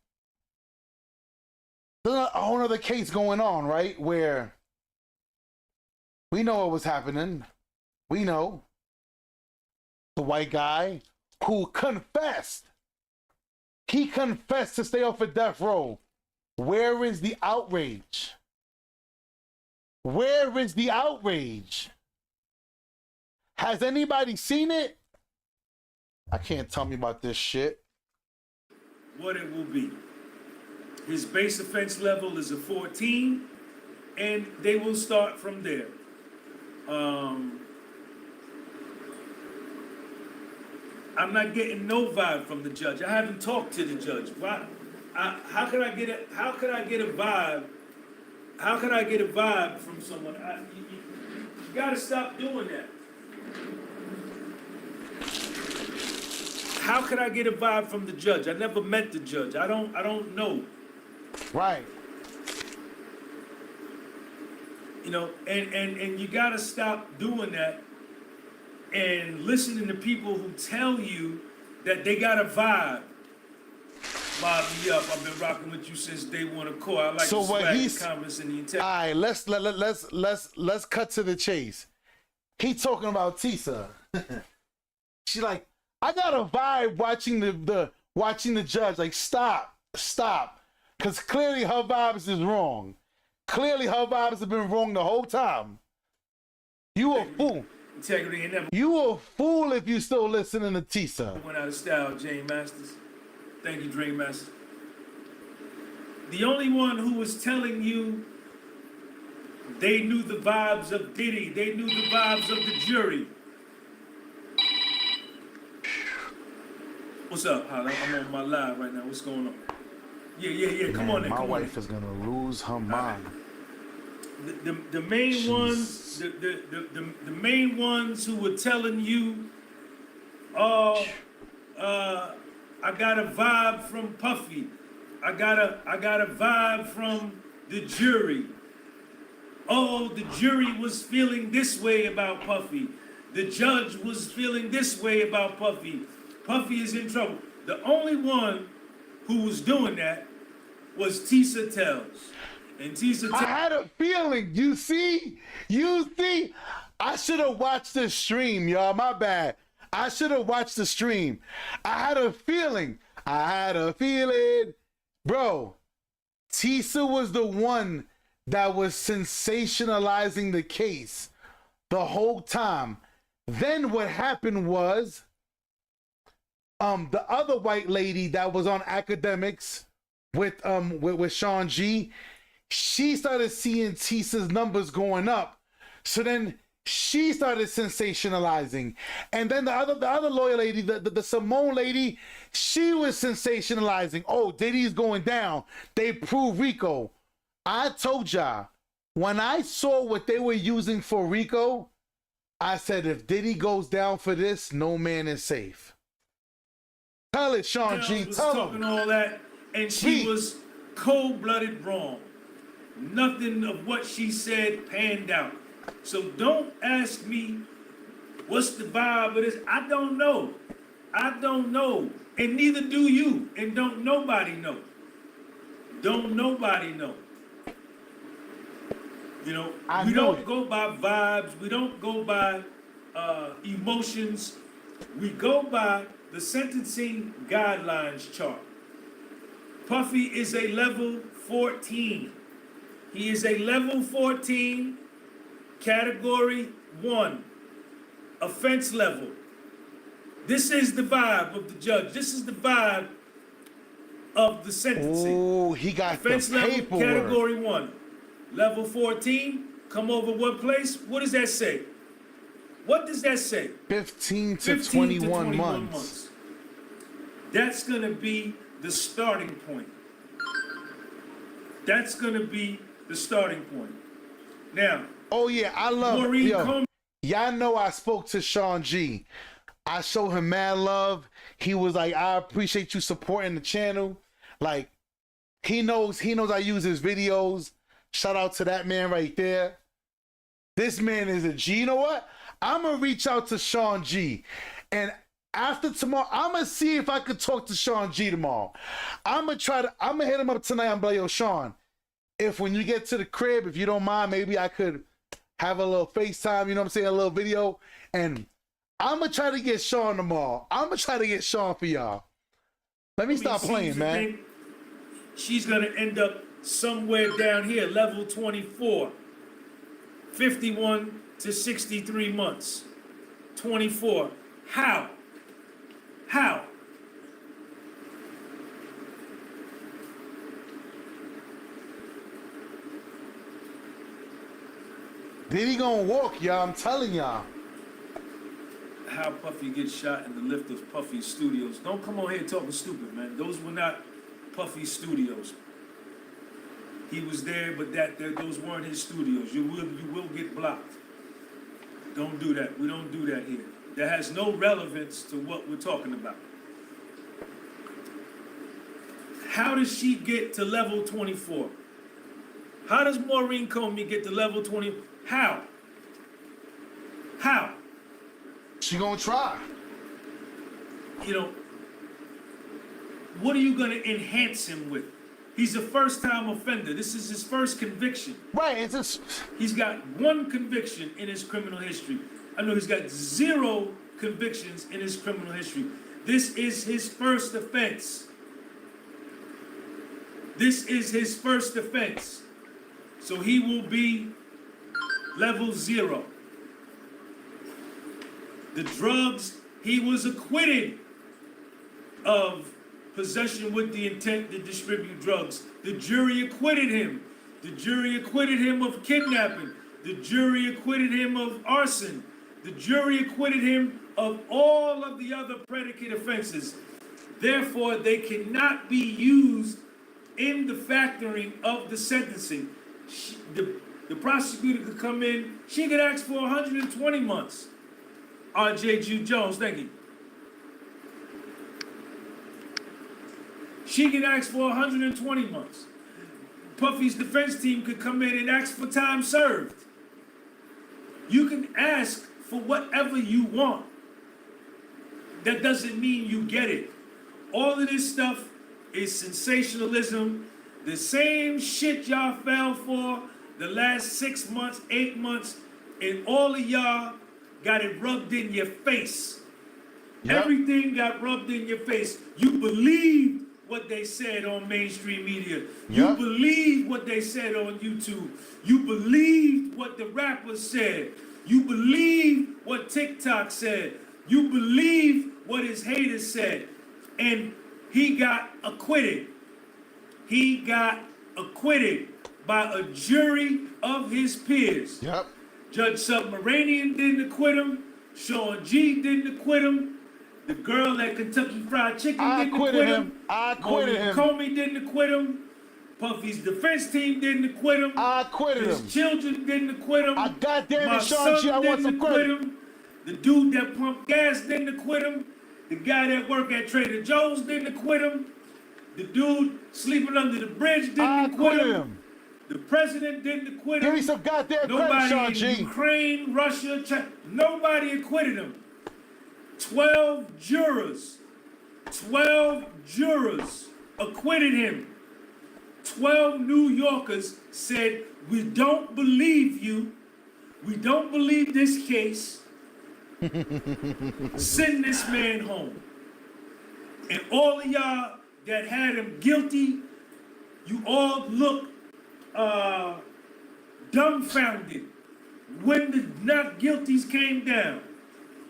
There's a whole other case going on, right? Where we know what was happening. We know the white guy who confessed. He confessed to stay off of death row. Where is the outrage? Where is the outrage? Has anybody seen it? I can't tell me about this shit. what it will be. His base offense level is a 14, and they will start from there. I'm not getting no vibe from the judge. I haven't talked to the judge. Why? How could I get a vibe? How could I get a vibe from someone? You gotta stop doing that. How could I get a vibe from the judge? I never met the judge. I don't know. Right. You know, and you gotta stop doing that and listening to people who tell you that they got a vibe. Bob me up. I've been rocking with you since day one of court. I like So the what swag, he's- the comments, and the integrity. All right, let's cut to the chase. He talking about Tisa. She like, I got a vibe watching the judge. Like, stop, because clearly her vibes is wrong. Clearly, her vibes have been wrong the whole time. You a fool. Integrity ain't never You a fool if you still listening to Tisa. went out of style, Jane Masters. Thank you, Dream Master. The only one who was telling you they knew the vibes of Diddy, they knew the vibes of the jury. What's up, Holly? I'm on my live right now. What's going on? Yeah. Come on in. My Come on wife in. is gonna lose her mind. The main ones, the main ones who were telling you, oh, I got a vibe from Puffy. I got a vibe from the jury. Oh, the jury was feeling this way about Puffy. The judge was feeling this way about Puffy. Puffy is in trouble. The only one who was doing that was Tisa Tells. And Tisa I Tells. had a feeling. You see? I should have watched the stream, y'all. My bad. I should have watched the stream. I had a feeling. Bro, Tisa was the one that was sensationalizing the case the whole time. Then what happened was, the other white lady that was on academics with Sean G, she started seeing Tisa's numbers going up. So then she started sensationalizing. And then the other lawyer lady, the Simone lady, she was sensationalizing. Oh, Diddy's going down. They proved Rico. I told y'all, when I saw what they were using for Rico, I said, if Diddy goes down for this, no man is safe. Tell it, Sean G. Was Tell talking him. all that, and she was cold-blooded wrong. Nothing of what she said panned out. So don't ask me what's the vibe of this. I don't know. And neither do you. And don't nobody know. Don't nobody know. You know, we don't go by vibes. We don't go by emotions. We go by the sentencing guidelines chart. Puffy is a level 14. He is a level 14, category 1, offense level. This is the vibe of the judge. This is the vibe of the sentencing. Oh, he got offense the level, paperwork. category 1. Level 14, come over what place? What does that say? What does that say? 15 to 21 months. That's going to be the starting point. That's going to be the starting point. Now, oh yeah, I love Maureen y'all know I spoke to Sean G. I showed him mad love. He was like, I appreciate you supporting the channel. Like, he knows I use his videos. Shout out to that man right there. This man is a G. You know what? I'm going to reach out to Sean G. And after tomorrow, I'm going to see if I could talk to Sean G tomorrow. I'm going to hit him up tonight. I'm like, yo, Sean, if when you get to the crib, if you don't mind, maybe I could have a little FaceTime, you know what I'm saying, a little video. And I'm going to try to get Sean tomorrow. I'm going to try to get Sean for y'all. Let me stop playing, man. She's going to end up somewhere down here, level 24. 51 to 63 months. 24. How? Diddy gonna walk, y'all. I'm telling y'all. How Puffy gets shot in the lift of Puffy Studios. Don't come on here talking stupid, man. Those were not Puffy Studios. He was there, but those weren't his studios. You will get blocked. Don't do that. We don't do that here. That has no relevance to what we're talking about. How does she get to level 24? How does Maureen Comey get to level 20? How? She gonna try. You know, what are you gonna enhance him with? He's a first-time offender. This is his first conviction. Right, He's got one conviction in his criminal history. I know he's got 0 convictions in his criminal history. This is his first offense. So he will be level 0. The drugs, he was acquitted of possession with the intent to distribute drugs. The jury acquitted him. The jury acquitted him of kidnapping. The jury acquitted him of arson. The jury acquitted him of all of the other predicate offenses. Therefore, they cannot be used in the factoring of the sentencing. The prosecutor could come in, she could ask for 120 months. R.J. Jude Jones, thank you. She could ask for 120 months. Puffy's defense team could come in and ask for time served. You can ask for whatever you want. That doesn't mean you get it. All of this stuff is sensationalism. The same shit y'all fell for the last 6 months, 8 months, and all of y'all got it rubbed in your face. Yep. Everything got rubbed in your face. You believed what they said on mainstream media. Yep. You believed what they said on YouTube. You believed what the rappers said. You believed what TikTok said. You believed what his haters said. And he got acquitted. He got acquitted by a jury of his peers. Yep. Judge Submaranian didn't acquit him. Sean G didn't acquit him. The girl at Kentucky Fried Chicken didn't acquit him. I acquitted him. Comey didn't acquit him. Puffy's defense team didn't acquit him. I acquitted him. His children didn't acquit him. I goddamn it, Sean G, I want some credit. The dude that pumped gas didn't acquit him. The guy that worked at Trader Joe's didn't acquit him. The dude sleeping under the bridge didn't acquit him. The president didn't acquit him. Give me some goddamn credit, Sean G. Nobody in Ukraine, Russia, China, nobody acquitted him. 12 jurors acquitted him. 12 New Yorkers said, we don't believe you. We don't believe this case. Send this man home. And all of y'all that had him guilty, you all look dumbfounded when the not guilties came down.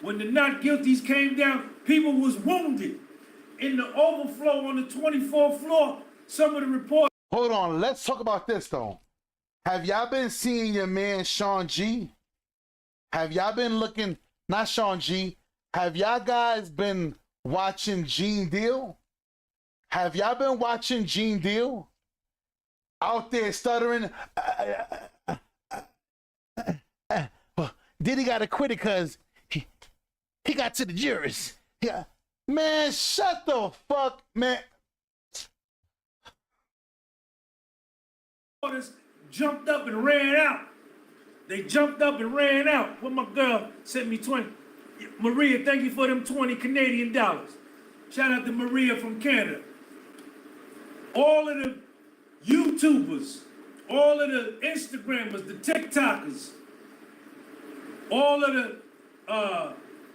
When the not guilties came down, people was wounded. In the overflow on the 24th floor, some of the reports. Hold on, let's talk about this though. Have y'all been seeing your man Sean G? Have y'all been looking, not Sean G, have y'all guys been watching Gene Deal? Have y'all been watching Gene Deal? Out there stuttering. Well, Diddy got acquitted because he got to the jurors. Yeah. Man, shut the fuck, man. Jumped up and ran out. They jumped up and ran out. When my girl sent me 20. Maria, thank you for them 20 Canadian dollars. Shout out to Maria from Canada. All of the YouTubers, all of the Instagrammers, the TikTokers, all of the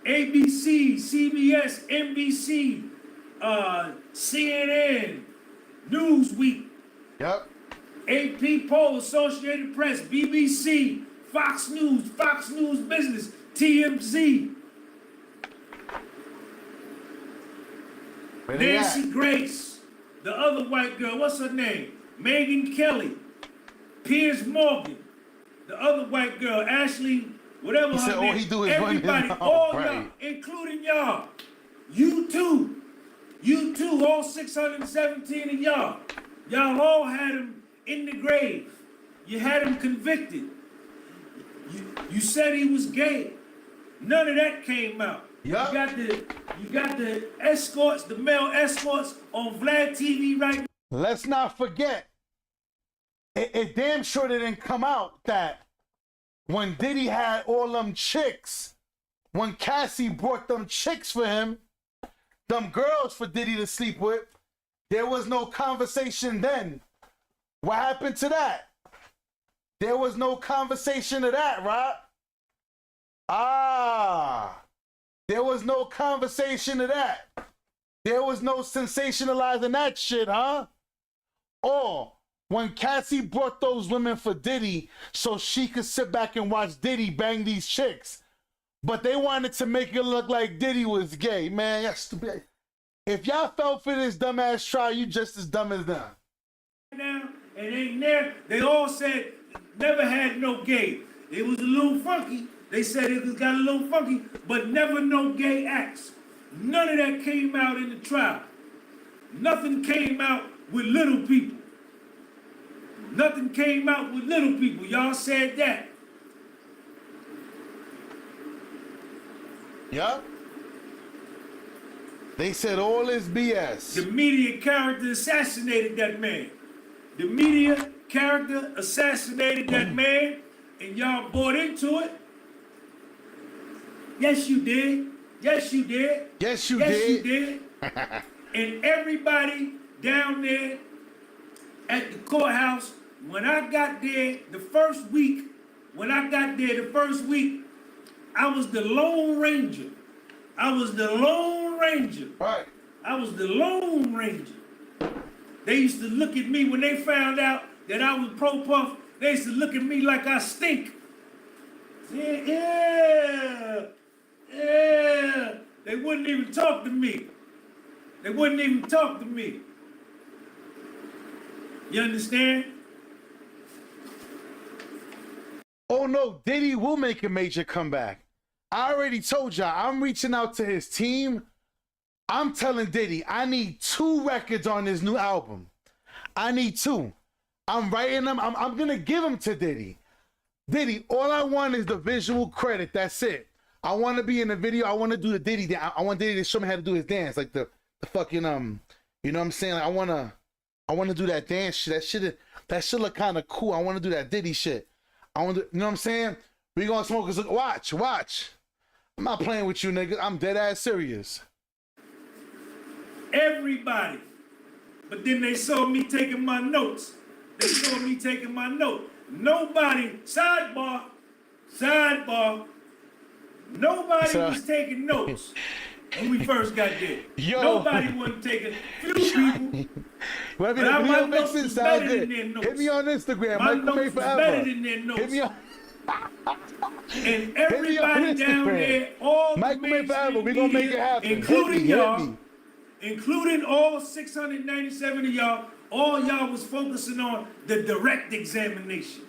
ABC, CBS, NBC, CNN, Newsweek, yep. AP Poll, Associated Press, BBC, Fox News Business, TMZ, Nancy Grace, the other white girl, what's her name? Megyn Kelly, Piers Morgan, the other white girl, Ashley, whatever her name. He do is everybody, all y'all, including y'all. You too, all 617 of y'all. Y'all all had him in the grave. You had him convicted. You said he was gay. None of that came out. Yep. You got the escorts, the male escorts on Vlad TV right now. Let's not forget, it damn sure didn't come out that when Diddy had all them chicks, when Cassie brought them chicks for him, them girls for Diddy to sleep with, there was no conversation then. What happened to that? There was no conversation of that, right? There was no conversation of that. There was no sensationalizing that shit, huh? Or when Cassie brought those women for Diddy so she could sit back and watch Diddy bang these chicks. But they wanted to make it look like Diddy was gay. Man, that's stupid. If y'all fell for this dumbass trial, you just as dumb as them. Now, and ain't there. They all said, never had no gay. It was a little funky. They said it got a little funky, but never no gay acts. None of that came out in the trial. Nothing came out with little people. Nothing came out with little people. Y'all said that. Yup. They said all this BS. The media character assassinated that man. The media character assassinated that man, and y'all bought into it. Yes, you did. Yes, you did. Yes, you yes, did. You did. And everybody down there at the courthouse, when I got there the first week, I was the Lone Ranger. I was the Lone Ranger. Right. I was the Lone Ranger. They used to look at me when they found out that I was pro-puff. They used to look at me like I stink. Yeah. They wouldn't even talk to me. You understand? Oh no, Diddy will make a major comeback. I already told y'all, I'm reaching out to his team. I'm telling Diddy, I need 2 records on this new album. I need 2. I'm writing them. I'm going to give them to Diddy. Diddy, all I want is the visual credit. That's it. I want to be in the video. I want to do the Diddy dance. I want Diddy to show me how to do his dance. Like the fucking, you know what I'm saying? Like I want to do that dance shit. That shit look kind of cool. I want to do that Diddy shit. You know what I'm saying? We going to smoke us. Watch. I'm not playing with you, nigga. I'm dead ass serious. Everybody. But then they saw me taking my notes. Nobody, sidebar, nobody was taking notes when we first got there. Nobody wasn't taking. Few people. Well, but my notes was better than their notes. Hit me on Instagram. My Michael notes May was forever. better than their notes. Hit me on. And everybody down there, all Michael the May forever. mainstream We gonna make it media, happen. including Hit y'all, me. including all 697 of y'all, all y'all was focusing on the direct examination.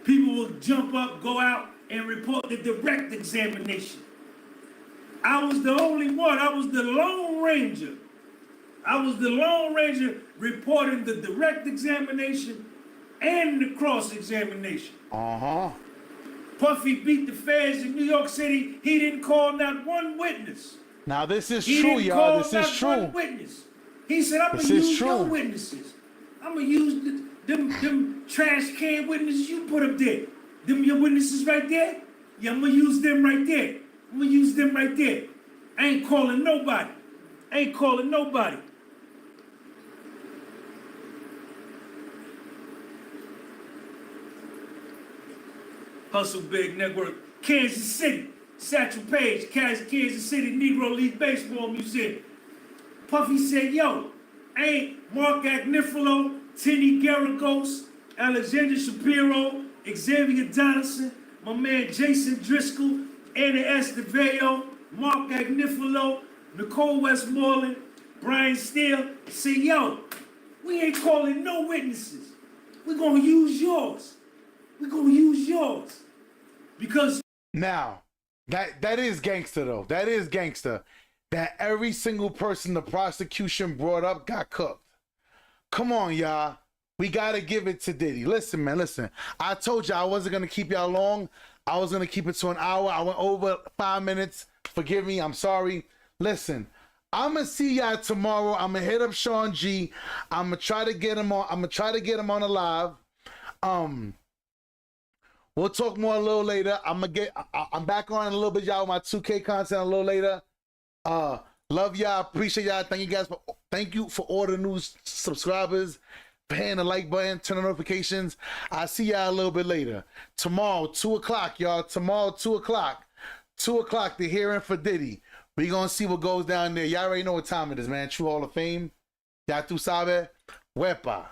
People will jump up, go out, and report the direct examination. I was the only one. I was the Lone Ranger. Reporting the direct examination and the cross-examination. Puffy beat the feds in New York City. He didn't call not one witness. Now this is true, y'all. This is true. One witness. He said, I'm going to use your witnesses. I'm going to use them trash can witnesses you put up there. Them your witnesses right there? Yeah, I'm going to use them right there. I ain't calling nobody. Hustle Big Network, Kansas City, Satchel Paige, Kansas City Negro League Baseball Museum. Puffy said, yo, ain't Mark Agnifilo, Tinny Garagos, Alexander Shapiro, Xavier Donaldson, my man Jason Driscoll, Anna Esteveo, Mark Agnifilo, Nicole Westmoreland, Brian Steele, say, yo, we ain't calling no witnesses. We're gonna use yours. Because now, that is gangster though. That is gangster. That every single person the prosecution brought up got cooked. Come on, y'all. We gotta give it to Diddy. Listen, man, listen. I told y'all I wasn't gonna keep y'all long. I was gonna keep it to an hour. I went over 5 minutes. Forgive me, I'm sorry. Listen, I'm gonna see y'all tomorrow. I'm gonna hit up Sean G. I'm gonna try to get him on. The live. We'll talk more a little later. I'm back on in a little bit, y'all, with my 2K content a little later. Love y'all, appreciate y'all. Thank you for all the new subscribers, for hitting the like button, turn on notifications. I'll see y'all a little bit later. Tomorrow, 2 o'clock, y'all. 2 o'clock. 2 o'clock, the hearing for Diddy. We gonna see what goes down there. Y'all already know what time it is, man. True Hall of Fame. Ya tu sabe. Wepa.